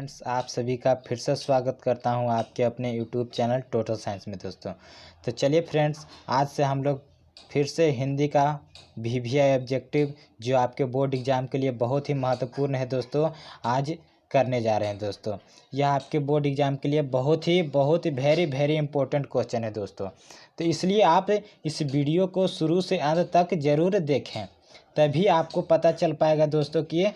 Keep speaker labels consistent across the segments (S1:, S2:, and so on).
S1: Friends, आप सभी का फिर से स्वागत करता हूं आपके अपने यूट्यूब चैनल टोटल साइंस में दोस्तों। तो चलिए फ्रेंड्स, आज से हम लोग फिर से हिंदी का VVI ऑब्जेक्टिव जो आपके बोर्ड एग्ज़ाम के लिए बहुत ही महत्वपूर्ण है दोस्तों, आज करने जा रहे हैं दोस्तों। यह आपके बोर्ड एग्ज़ाम के लिए बहुत ही वेरी इंपॉर्टेंट क्वेश्चन है दोस्तों। तो इसलिए आप इस वीडियो को शुरू से अंत तक ज़रूर देखें, तभी आपको पता चल पाएगा दोस्तों कि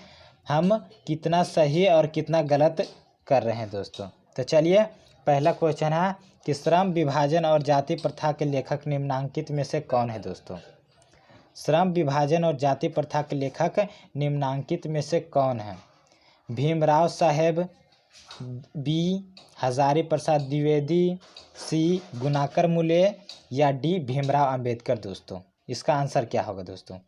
S1: हम कितना सही और कितना गलत कर रहे हैं दोस्तों। तो चलिए, पहला क्वेश्चन है कि श्रम विभाजन और जाति प्रथा के लेखक निम्नांकित में से कौन है दोस्तों। श्रम विभाजन और जाति प्रथा के लेखक निम्नांकित में से कौन है। भीमराव साहेब, बी हजारी प्रसाद द्विवेदी, सी गुणाकर मुले या डी भीमराव अंबेडकर दोस्तों। इसका आंसर क्या होगा दोस्तों।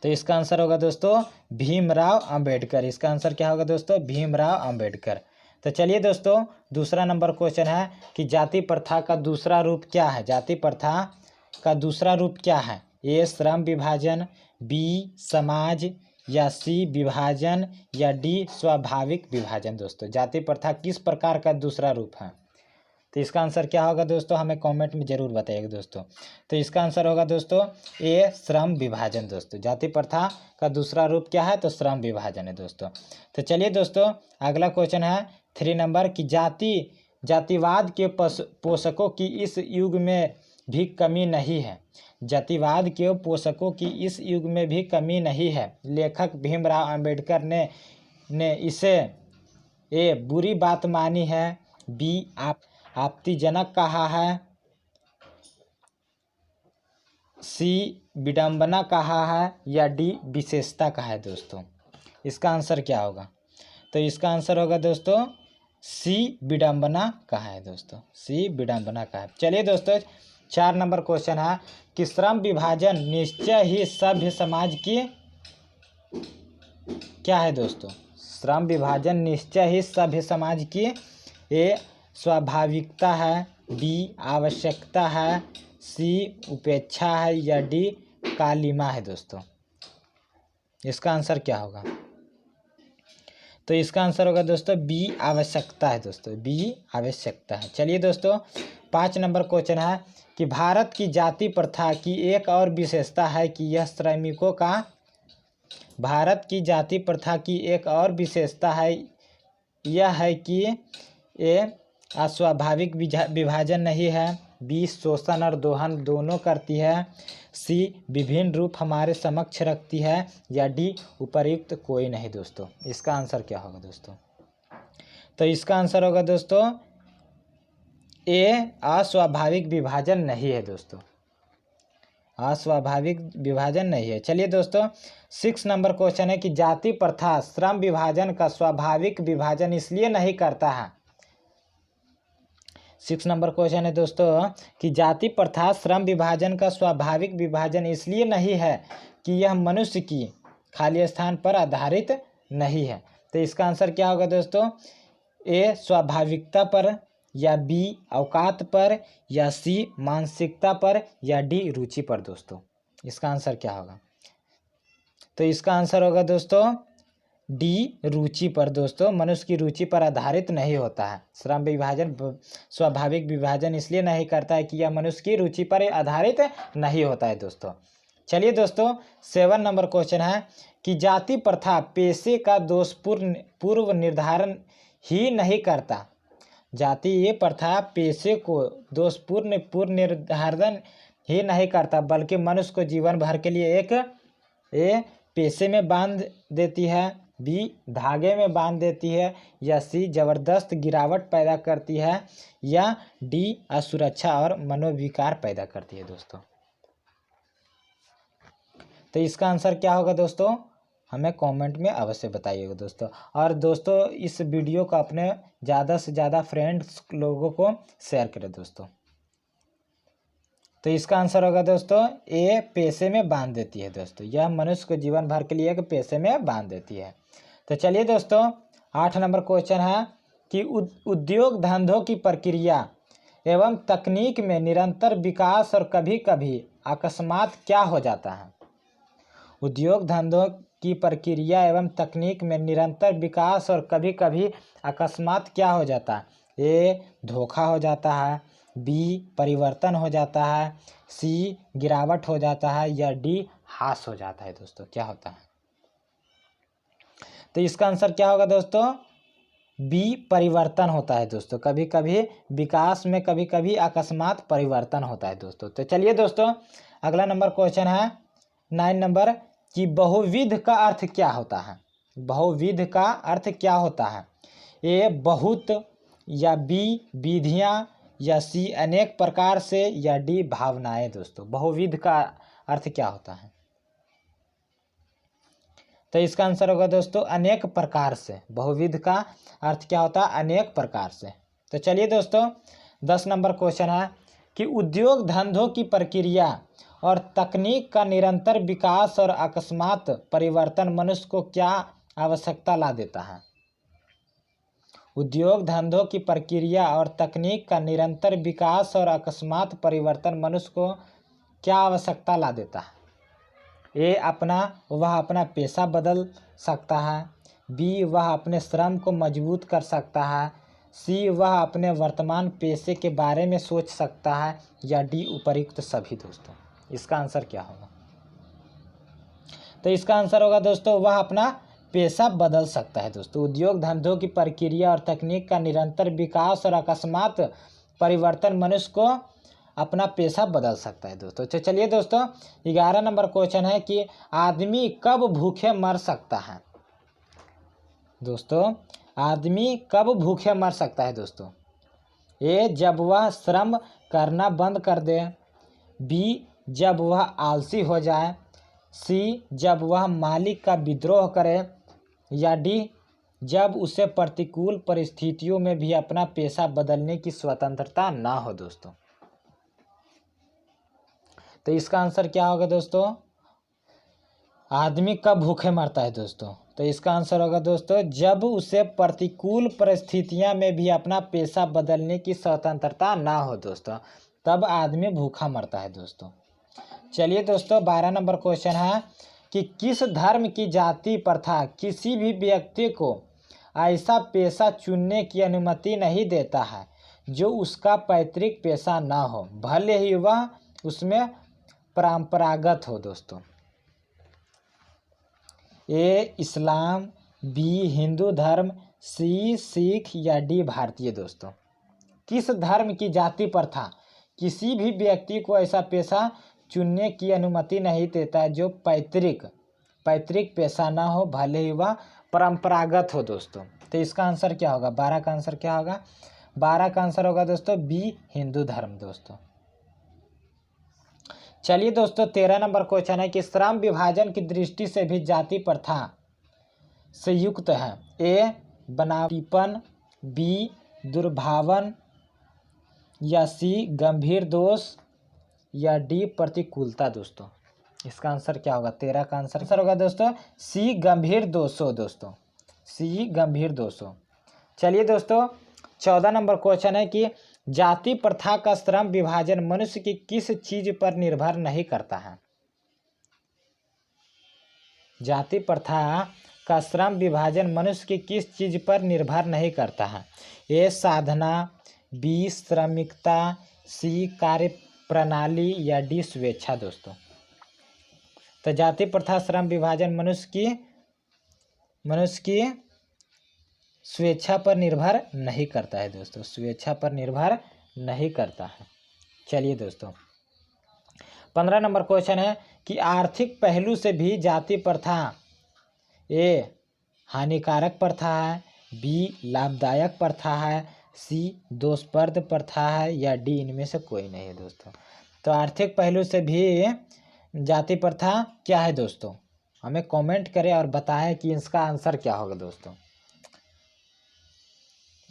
S1: तो इसका आंसर होगा दोस्तों भीमराव अंबेडकर। इसका आंसर क्या होगा दोस्तों, भीमराव अंबेडकर। तो चलिए दोस्तों, दूसरा नंबर क्वेश्चन है कि जाति प्रथा का दूसरा रूप क्या है। जाति प्रथा का दूसरा रूप क्या है। ए श्रम विभाजन, बी समाज या सी विभाजन या डी स्वाभाविक विभाजन दोस्तों। जाति प्रथा किस प्रकार का दूसरा रूप है। तो इसका आंसर क्या होगा दोस्तों, हमें कमेंट में ज़रूर बताइएगा दोस्तों। तो इसका आंसर होगा दोस्तों ए श्रम विभाजन दोस्तों। जाति प्रथा का दूसरा रूप क्या है, तो श्रम विभाजन है दोस्तों। तो चलिए दोस्तों, अगला क्वेश्चन है 3 नंबर की जातिवाद के पोषकों की इस युग में भी कमी नहीं है। जातिवाद के पोषकों की इस युग में भी कमी नहीं है। लेखक भीमराव अंबेडकर ने इसे ए बुरी बात मानी है, बी आपत्तिजनक कहा है, सी विडंबना कहा है या डी विशेषता कहा है दोस्तों। इसका आंसर क्या होगा। तो इसका आंसर होगा दोस्तों सी विडंबना कहा है दोस्तों। सी विडंबना कहा है। चलिए दोस्तों, 4 नंबर क्वेश्चन है कि श्रम विभाजन निश्चय ही सभ्य समाज की क्या है दोस्तों। श्रम विभाजन निश्चय ही सभ्य समाज की ए स्वाभाविकता है, बी आवश्यकता है, सी उपेक्षा है या डी कालिमा है दोस्तों। इसका आंसर क्या होगा। तो इसका आंसर होगा दोस्तों बी आवश्यकता है दोस्तों। बी आवश्यकता है। चलिए दोस्तों, 5 नंबर क्वेश्चन है कि भारत की जाति प्रथा की एक और विशेषता है कि यह श्रमिकों का भारत की जाति प्रथा की एक और विशेषता है यह है कि ये अस्वाभाविक विभाजन नहीं है, बी शोषण और दोहन दोनों करती है, सी विभिन्न रूप हमारे समक्ष रखती है या डी उपर्युक्त कोई नहीं दोस्तों। इसका आंसर क्या होगा दोस्तों। तो इसका आंसर होगा दोस्तों ए अस्वाभाविक विभाजन नहीं है दोस्तों। अस्वाभाविक विभाजन नहीं है। चलिए दोस्तों, 6 नंबर क्वेश्चन है कि जाति प्रथा श्रम विभाजन का स्वाभाविक विभाजन इसलिए नहीं करता है। 6 नंबर क्वेश्चन है दोस्तों कि जाति प्रथा श्रम विभाजन का स्वाभाविक विभाजन इसलिए नहीं है कि यह मनुष्य की खाली स्थान पर आधारित नहीं है। तो इसका आंसर क्या होगा दोस्तों, ए स्वाभाविकता पर या बी औकात पर या सी मानसिकता पर या डी रुचि पर दोस्तों। इसका आंसर क्या होगा। तो इसका आंसर होगा दोस्तों डी रुचि पर दोस्तों। मनुष्य की रुचि पर आधारित नहीं होता है। श्रम विभाजन स्वाभाविक विभाजन इसलिए नहीं करता है कि यह मनुष्य की रुचि पर आधारित नहीं होता है दोस्तों। चलिए दोस्तों, 7 नंबर क्वेश्चन है कि जाति प्रथा पेशे का दोषपूर्ण पूर्व निर्धारण ही नहीं करता। जाति ये प्रथा पेशे को दोषपूर्ण पूर्व निर्धारण ही नहीं करता, बल्कि मनुष्य को जीवन भर के लिए एक पेशे में बांध देती है, बी धागे में बांध देती है या सी जबरदस्त गिरावट पैदा करती है या डी असुरक्षा और मनोविकार पैदा करती है दोस्तों। तो इसका आंसर क्या होगा दोस्तों, हमें कमेंट में अवश्य बताइएगा दोस्तों। और दोस्तों, इस वीडियो को अपने ज़्यादा से ज़्यादा फ्रेंड्स लोगों को शेयर करें दोस्तों। तो इसका आंसर होगा दोस्तों ए पेशे में बांध देती है दोस्तों। यह मनुष्य को जीवन भर के लिए एक पेशे में बांध देती है। तो चलिए दोस्तों, 8 नंबर क्वेश्चन है कि उद्योग धंधों की प्रक्रिया एवं तकनीक में निरंतर विकास और कभी कभी अकस्मात क्या हो जाता है। उद्योग धंधों की प्रक्रिया एवं तकनीक में निरंतर विकास और कभी कभी अकस्मात क्या हो जाता है? ए धोखा हो जाता है, बी परिवर्तन हो जाता है, सी गिरावट हो जाता है या डी ह्रास हो जाता है। दोस्तों क्या होता है? तो इसका आंसर क्या होगा दोस्तों? बी परिवर्तन होता है दोस्तों। कभी कभी विकास में कभी कभी अकस्मात परिवर्तन होता है दोस्तों। तो चलिए दोस्तों अगला नंबर क्वेश्चन है 9 नंबर कि बहुविध का अर्थ क्या होता है? बहुविध का अर्थ क्या होता है? ए बहुत, या बी विधियां, या सी अनेक प्रकार से, या डी भावनाएं। दोस्तों बहुविध का अर्थ क्या होता है? तो इसका आंसर होगा दोस्तों अनेक प्रकार से। बहुविध का अर्थ क्या होता है? अनेक प्रकार से। तो चलिए दोस्तों 10 नंबर क्वेश्चन है कि उद्योग धंधों की प्रक्रिया और तकनीक का निरंतर विकास और अकस्मात परिवर्तन मनुष्य को क्या आवश्यकता ला देता है? उद्योग धंधों की प्रक्रिया और तकनीक का निरंतर विकास और अकस्मात परिवर्तन मनुष्य को क्या आवश्यकता ला देता है? ए वह अपना पेशा बदल सकता है, बी वह अपने श्रम को मजबूत कर सकता है, सी वह अपने वर्तमान पेशे के बारे में सोच सकता है, या डी उपर्युक्त सभी। दोस्तों इसका आंसर क्या होगा? तो इसका आंसर होगा दोस्तों वह अपना पेशा बदल सकता है। दोस्तों उद्योग धंधों की प्रक्रिया और तकनीक का निरंतर विकास और अकस्मात परिवर्तन मनुष्य को अपना पेशा बदल सकता है। दोस्तों तो चलिए दोस्तों 11 नंबर क्वेश्चन है कि आदमी कब भूखे मर सकता है? दोस्तों आदमी कब भूखे मर सकता है? दोस्तों ए जब वह श्रम करना बंद कर दे, बी जब वह आलसी हो जाए, सी जब वह मालिक का विद्रोह करे, या डी जब उसे प्रतिकूल परिस्थितियों में भी अपना पेशा बदलने की स्वतंत्रता ना हो। दोस्तों तो इसका आंसर क्या होगा दोस्तों? आदमी कब भूखे मरता है? दोस्तों तो इसका आंसर होगा दोस्तों जब उसे प्रतिकूल परिस्थितियां में भी अपना पेशा बदलने की स्वतंत्रता ना हो। दोस्तों तब आदमी भूखा मरता है। दोस्तों चलिए दोस्तों 12 नंबर क्वेश्चन है कि किस धर्म की जाति प्रथा किसी भी व्यक्ति को ऐसा पेशा चुनने की अनुमति नहीं देता है जो उसका पैतृक पेशा ना हो, भले ही वह उसमें परंपरागत हो। दोस्तों ए इस्लाम, बी हिंदू धर्म, सी सिख, या डी भारतीय। दोस्तों किस धर्म की जाति प्रथा किसी भी व्यक्ति को ऐसा पेशा चुनने की अनुमति नहीं देता है जो पैतृक पेशा ना हो, भले ही वह परंपरागत हो। दोस्तों तो इसका आंसर क्या होगा? 12 का आंसर क्या होगा? 12 का आंसर होगा दोस्तों बी हिंदू धर्म। दोस्तों चलिए दोस्तों 13 नंबर क्वेश्चन है कि श्रम विभाजन की दृष्टि से भी जाति प्रथा से युक्त है। ए बनावटीपन, बी दुर्भावन, या सी गंभीर दोष, या डी प्रतिकूलता। दोस्तों इसका आंसर क्या होगा? 13 का आंसर होगा दोस्तों सी गंभीर दोषों। दोस्तों सी गंभीर दोषों। चलिए दोस्तों 14 नंबर क्वेश्चन है कि जाति प्रथा का श्रम विभाजन मनुष्य की किस चीज पर निर्भर नहीं करता है? जाति प्रथा का श्रम विभाजन मनुष्य की किस चीज पर निर्भर नहीं करता है? ए साधना, बी श्रमिकता, सी कार्य प्रणाली, या डी स्वेच्छा। दोस्तों तो जाति प्रथा श्रम विभाजन मनुष्य की स्वेच्छा पर निर्भर नहीं करता है। दोस्तों स्वेच्छा पर निर्भर नहीं करता है। चलिए दोस्तों 15 नंबर क्वेश्चन है कि आर्थिक पहलू से भी जाति प्रथा ए हानिकारक प्रथा है, बी लाभदायक प्रथा है, सी दोषप्रद प्रथा है, या डी इनमें से कोई नहीं है। दोस्तों तो आर्थिक पहलू से भी जाति प्रथा क्या है? दोस्तों हमें कमेंट करें और बताएं कि इसका आंसर क्या होगा। दोस्तों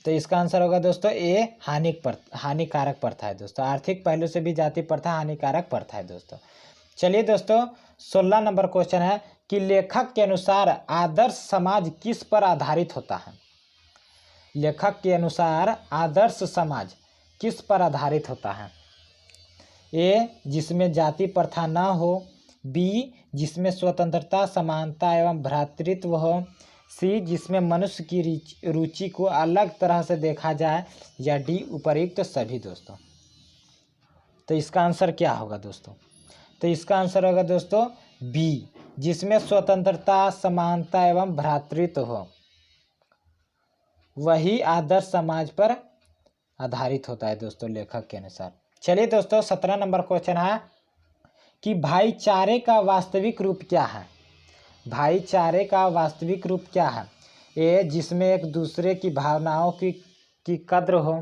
S1: तो इसका आंसर होगा दोस्तों ए हानिकारक प्रथा है। दोस्तों आर्थिक पहलू से भी जाति प्रथा हानिकारक प्रथा है। दोस्तों चलिए दोस्तों 16 नंबर क्वेश्चन है कि लेखक के अनुसार आदर्श समाज किस पर आधारित होता है? लेखक के अनुसार आदर्श समाज किस पर आधारित होता है? ए जिसमें जाति प्रथा ना हो, बी जिसमें स्वतंत्रता, समानता एवं भ्रातृत्व हो, सी जिसमें मनुष्य की रुचि को अलग तरह से देखा जाए, या डी उपर्युक्त सभी दोस्तों। तो इसका आंसर क्या होगा दोस्तों? तो इसका आंसर होगा दोस्तों बी जिसमें स्वतंत्रता, समानता एवं भ्रातृत्व हो, वही आदर्श समाज पर आधारित होता है दोस्तों लेखक के अनुसार। चलिए दोस्तों 17 नंबर क्वेश्चन है कि भाईचारे का वास्तविक रूप क्या है? भाईचारे का वास्तविक रूप क्या है? ए जिसमें एक दूसरे की भावनाओं की कद्र हो,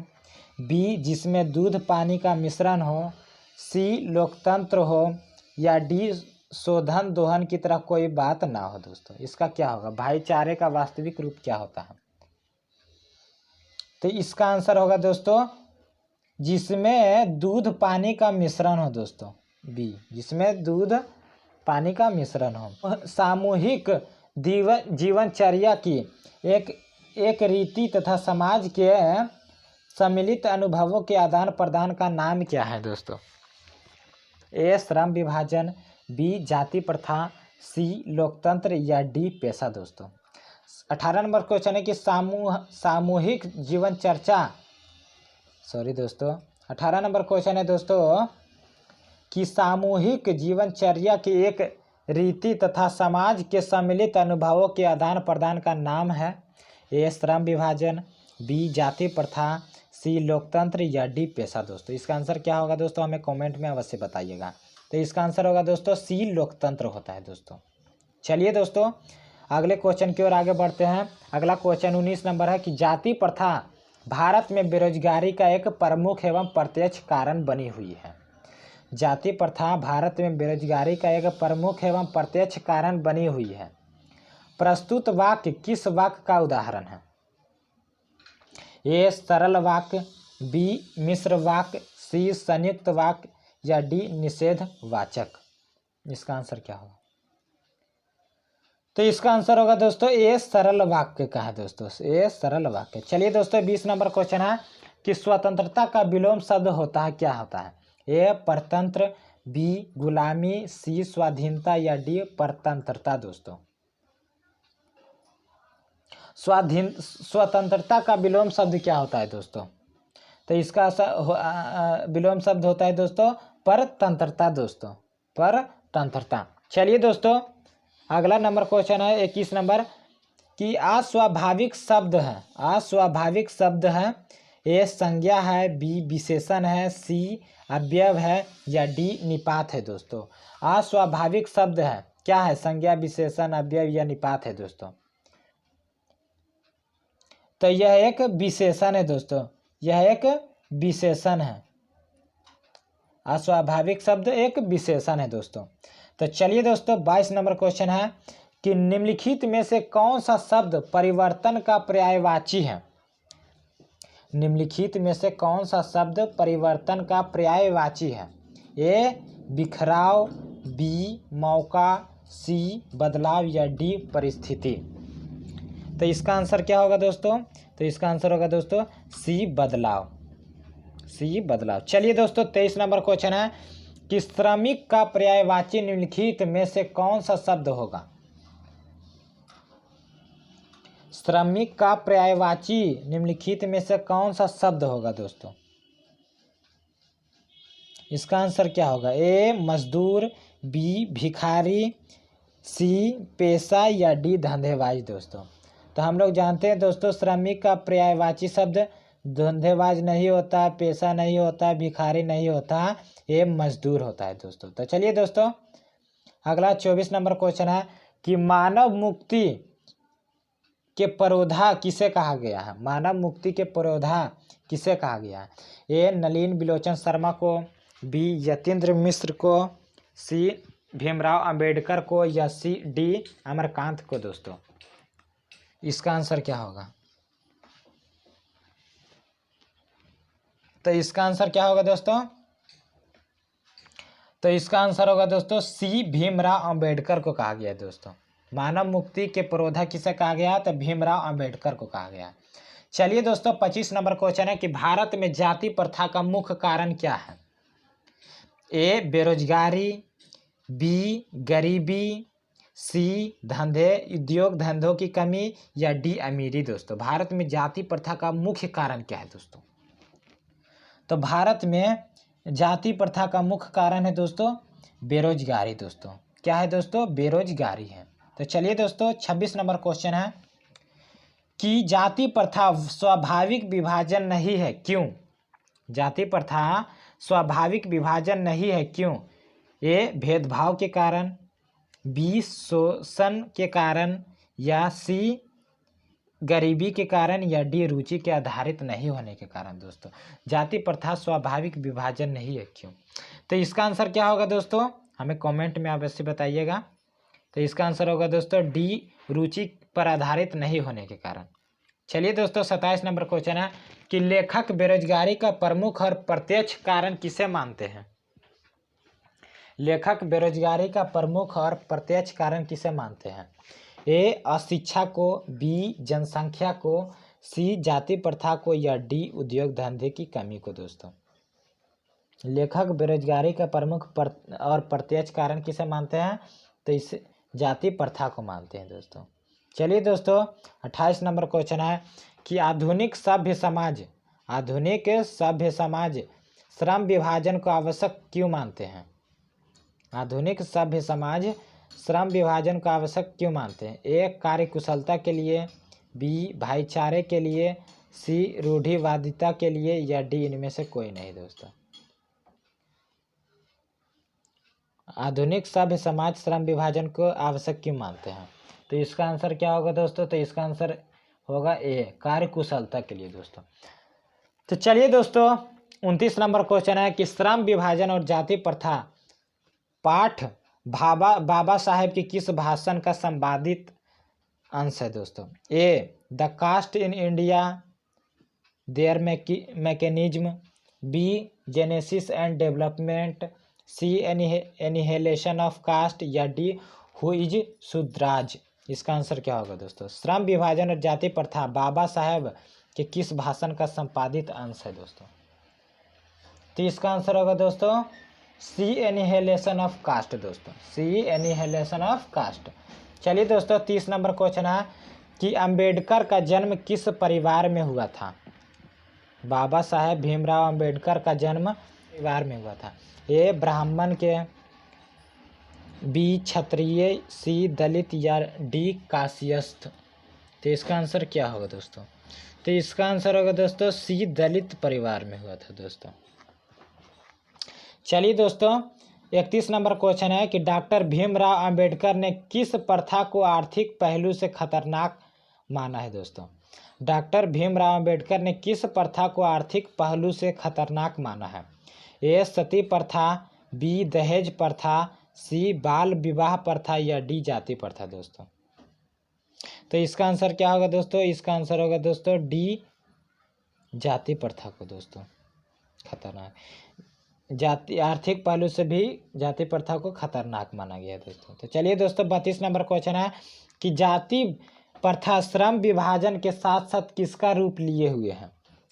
S1: बी जिसमें दूध पानी का मिश्रण हो, सी लोकतंत्र हो, या डी शोधन दोहन की तरह कोई बात ना हो दोस्तों। इसका क्या होगा? भाईचारे का वास्तविक रूप क्या होता है? तो इसका आंसर होगा दोस्तों जिसमें दूध पानी का मिश्रण हो दोस्तों, बी जिसमें दूध पानी का मिश्रण हो। सामूहिक जीवनचर्या की एक रीति तथा समाज के सम्मिलित अनुभवों के आदान प्रदान का नाम क्या है दोस्तों? ए श्रम विभाजन, बी जाति प्रथा, सी लोकतंत्र, या डी पेशा दोस्तों। 18 नंबर क्वेश्चन है कि सामूहिक जीवन चर्चा 18 नंबर क्वेश्चन है दोस्तों कि सामूहिक जीवनचर्या की एक रीति तथा समाज के सम्मिलित अनुभवों के आदान प्रदान का नाम है। ए श्रम विभाजन, बी जाति प्रथा, सी लोकतंत्र, या डी पेशा दोस्तों। इसका आंसर क्या होगा दोस्तों? हमें कमेंट में अवश्य बताइएगा। तो इसका आंसर होगा दोस्तों सी लोकतंत्र होता है दोस्तों। चलिए दोस्तों अगले क्वेश्चन की ओर आगे बढ़ते हैं। अगला क्वेश्चन 19 नंबर है कि जाति प्रथा भारत में बेरोजगारी का एक प्रमुख एवं प्रत्यक्ष कारण बनी हुई है। जाति प्रथा भारत में बेरोजगारी का एक प्रमुख एवं प्रत्यक्ष कारण बनी हुई है। प्रस्तुत वाक्य किस वाक्य का उदाहरण है? ए सरल वाक्य, बी मिश्र वाक्य, सी संयुक्त वाक्य, या डी निषेध वाचक। इसका आंसर क्या होगा? तो इसका आंसर होगा दोस्तों ए सरल वाक्य का है दोस्तों, ए सरल वाक्य। चलिए दोस्तों 20 नंबर क्वेश्चन है कि स्वतंत्रता का विलोम शब्द होता है, क्या होता है? ए परतंत्र, बी गुलामी, सी स्वाधीनता, या डी परतंत्रता दोस्तों। स्वतंत्रता का विलोम शब्द क्या होता है दोस्तों? तो इसका विलोम शब्द होता है दोस्तों परतंत्रता दोस्तों, परतंत्रता। चलिए दोस्तों अगला नंबर क्वेश्चन है 21 नंबर कि अस्वाभाविक शब्द है, अस्वाभाविक शब्द है। ए संज्ञा है, बी विशेषण है, सी अव्यय है, या डी निपात है दोस्तों। अस्वाभाविक शब्द है, क्या है? संज्ञा, विशेषण, अव्यय या निपात है दोस्तों। तो यह एक विशेषण है दोस्तों, यह एक विशेषण है। अस्वाभाविक शब्द एक विशेषण है दोस्तों। तो चलिए दोस्तों 22 नंबर क्वेश्चन है कि निम्नलिखित में से कौन सा शब्द परिवर्तन का पर्यायवाची है? निम्नलिखित में से कौन सा शब्द परिवर्तन का पर्यायवाची है? ए बिखराव, बी मौका, सी बदलाव, या डी परिस्थिति। तो इसका आंसर क्या होगा दोस्तों? तो इसका आंसर होगा दोस्तों सी बदलाव, सी बदलाव। चलिए दोस्तों 23 नंबर क्वेश्चन है कि श्रमिक का पर्यायवाची निम्नलिखित में से कौन सा शब्द होगा? श्रमिक का पर्यायवाची निम्नलिखित में से कौन सा शब्द होगा दोस्तों? इसका आंसर क्या होगा? ए मजदूर, बी भिखारी, सी पेशा, या डी धंधेबाज दोस्तों। तो हम लोग जानते हैं दोस्तों श्रमिक का पर्यायवाची शब्द धंधेबाज नहीं होता, पेशा नहीं होता, भिखारी नहीं होता, ये मजदूर होता है दोस्तों। तो चलिए दोस्तों अगला 24 नंबर क्वेश्चन है कि मानव मुक्ति के परोधा किसे कहा गया है? मानव मुक्ति के परोधा किसे कहा गया है? ए नलिन बिलोचन शर्मा को, बी यतीन्द्र मिश्र को, सी भीमराव अंबेडकर को, या सी डी अमरकांत को दोस्तों। इसका आंसर क्या होगा? तो इसका आंसर क्या होगा दोस्तों? तो इसका आंसर होगा दोस्तों सी भीमराव अंबेडकर को कहा गया है दोस्तों। मानव मुक्ति के पुरोधा किसे कहा गया? तो भीमराव अंबेडकर को कहा गया। चलिए दोस्तों 25 नंबर क्वेश्चन है कि भारत में जाति प्रथा का मुख्य कारण क्या है? ए बेरोजगारी, बी गरीबी, सी उद्योग धंधों की कमी, या डी अमीरी। दोस्तों भारत में जाति प्रथा का मुख्य कारण क्या है दोस्तों? तो भारत में जाति प्रथा का मुख्य कारण है दोस्तों बेरोजगारी। दोस्तों क्या है दोस्तों? बेरोजगारी है। तो चलिए दोस्तों 26 नंबर क्वेश्चन है कि जाति प्रथा स्वाभाविक विभाजन नहीं है, क्यों? जाति प्रथा स्वाभाविक विभाजन नहीं है, क्यों? ए भेदभाव के कारण, बी शोषण के कारण, या सी गरीबी के कारण, या डी रुचि के आधारित नहीं होने के कारण। दोस्तों जाति प्रथा स्वाभाविक विभाजन नहीं है, क्यों? तो इसका आंसर क्या होगा दोस्तों? हमें कमेंट में अवश्य बताइएगा। तो इसका आंसर होगा दोस्तों डी रुचि पर आधारित नहीं होने के कारण। चलिए दोस्तों 27 नंबर क्वेश्चन है कि लेखक बेरोजगारी का प्रमुख और प्रत्यक्ष कारण किसे मानते हैं? लेखक बेरोजगारी का प्रमुख और प्रत्यक्ष कारण किसे मानते हैं? ए अशिक्षा को, बी जनसंख्या को, सी जाति प्रथा को, या डी उद्योग धंधे की कमी को। दोस्तों लेखक बेरोजगारी का प्रमुख और प्रत्यक्ष कारण किसे मानते हैं? तो इस जाति प्रथा को मानते हैं। दोस्तों चलिए दोस्तों 28 नंबर क्वेश्चन है कि आधुनिक सभ्य समाज श्रम विभाजन को आवश्यक क्यों मानते हैं? आधुनिक सभ्य समाज श्रम विभाजन को आवश्यक क्यों मानते हैं? ए कार्य कुशलता के लिए, बी भाईचारे के लिए, सी रूढ़िवादिता के लिए, या डी इनमें से कोई नहीं। दोस्तों आधुनिक सभ्य समाज श्रम विभाजन को आवश्यक क्यों मानते हैं? तो इसका आंसर क्या होगा दोस्तों? तो इसका आंसर होगा ए कार्य कुशलता के लिए। दोस्तों तो चलिए दोस्तों 29 नंबर क्वेश्चन है कि श्रम विभाजन और जाति प्रथा पाठ बाबा साहेब के किस भाषण का संपादित अंश है? दोस्तों A the caste in India their mechanism, B genesis and development, C annihilation of caste, या डी हु इज शूद्राज। इसका आंसर क्या होगा दोस्तों? श्रम विभाजन और जाति प्रथा बाबा साहेब के किस भाषण का संपादित अंश है? दोस्तों तो इसका आंसर होगा दोस्तों सी एनिहिलेशन ऑफ कास्ट। दोस्तों सी एनिहिलेशन ऑफ कास्ट। चलिए दोस्तों 30 नंबर क्वेश्चन है कि अंबेडकर का जन्म किस परिवार में हुआ था? बाबा साहेब भीमराव अंबेडकर का जन्म परिवार में हुआ था। ए ब्राह्मण के, बी क्षत्रिय, सी दलित, या डी कायस्थ। तो इसका आंसर क्या होगा दोस्तों? तो इसका आंसर होगा दोस्तों सी दलित परिवार में हुआ था। दोस्तों चलिए दोस्तों 31 नंबर क्वेश्चन है कि डॉक्टर भीमराव अंबेडकर ने किस प्रथा को आर्थिक पहलू से खतरनाक माना है? दोस्तों डॉक्टर भीमराव अंबेडकर ने किस प्रथा को आर्थिक पहलू से खतरनाक माना है? ए सती प्रथा, बी दहेज प्रथा, सी बाल विवाह प्रथा, या डी जाति प्रथा। दोस्तों तो इसका आंसर क्या होगा दोस्तों? इसका आंसर होगा दोस्तों डी जाति प्रथा को। दोस्तों खतरनाक जाति आर्थिक पहलू से भी जाति प्रथा को खतरनाक माना गया। दोस्तों तो चलिए दोस्तों 32 नंबर क्वेश्चन है कि जाति प्रथा श्रम विभाजन के साथ साथ किसका रूप लिए हुए हैं?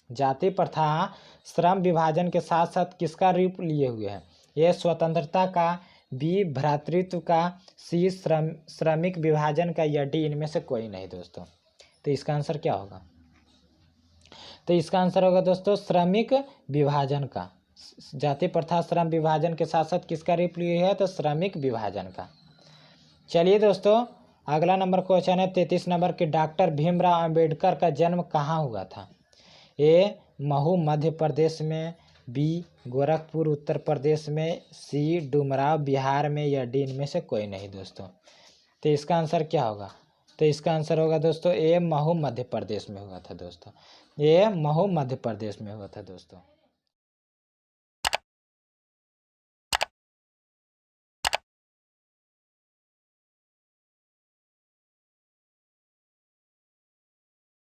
S1: जाति प्रथा श्रम विभाजन के साथ साथ किसका रूप लिए हुए हैं? ये स्वतंत्रता का, बी भ्रातृत्व का, सी श्रमिक विभाजन का, या डी इनमें से कोई नहीं। दोस्तों तो इसका आंसर क्या होगा? तो इसका आंसर होगा दोस्तों श्रमिक विभाजन का। जाति प्रथा श्रम विभाजन के साथ साथ किसका रूप लिए है? तो श्रमिक विभाजन का। चलिए दोस्तों अगला नंबर क्वेश्चन है 33 नंबर कि डॉक्टर भीमराव अंबेडकर का जन्म कहाँ हुआ था? ए महू मध्य प्रदेश में, बी गोरखपुर उत्तर प्रदेश में, सी डुमराव बिहार में, या डी इनमें से कोई नहीं। दोस्तों तो इसका आंसर क्या होगा? तो इसका आंसर होगा दोस्तों ए महू मध्य प्रदेश में हुआ था। दोस्तों ये महू मध्य प्रदेश में हुआ था। दोस्तों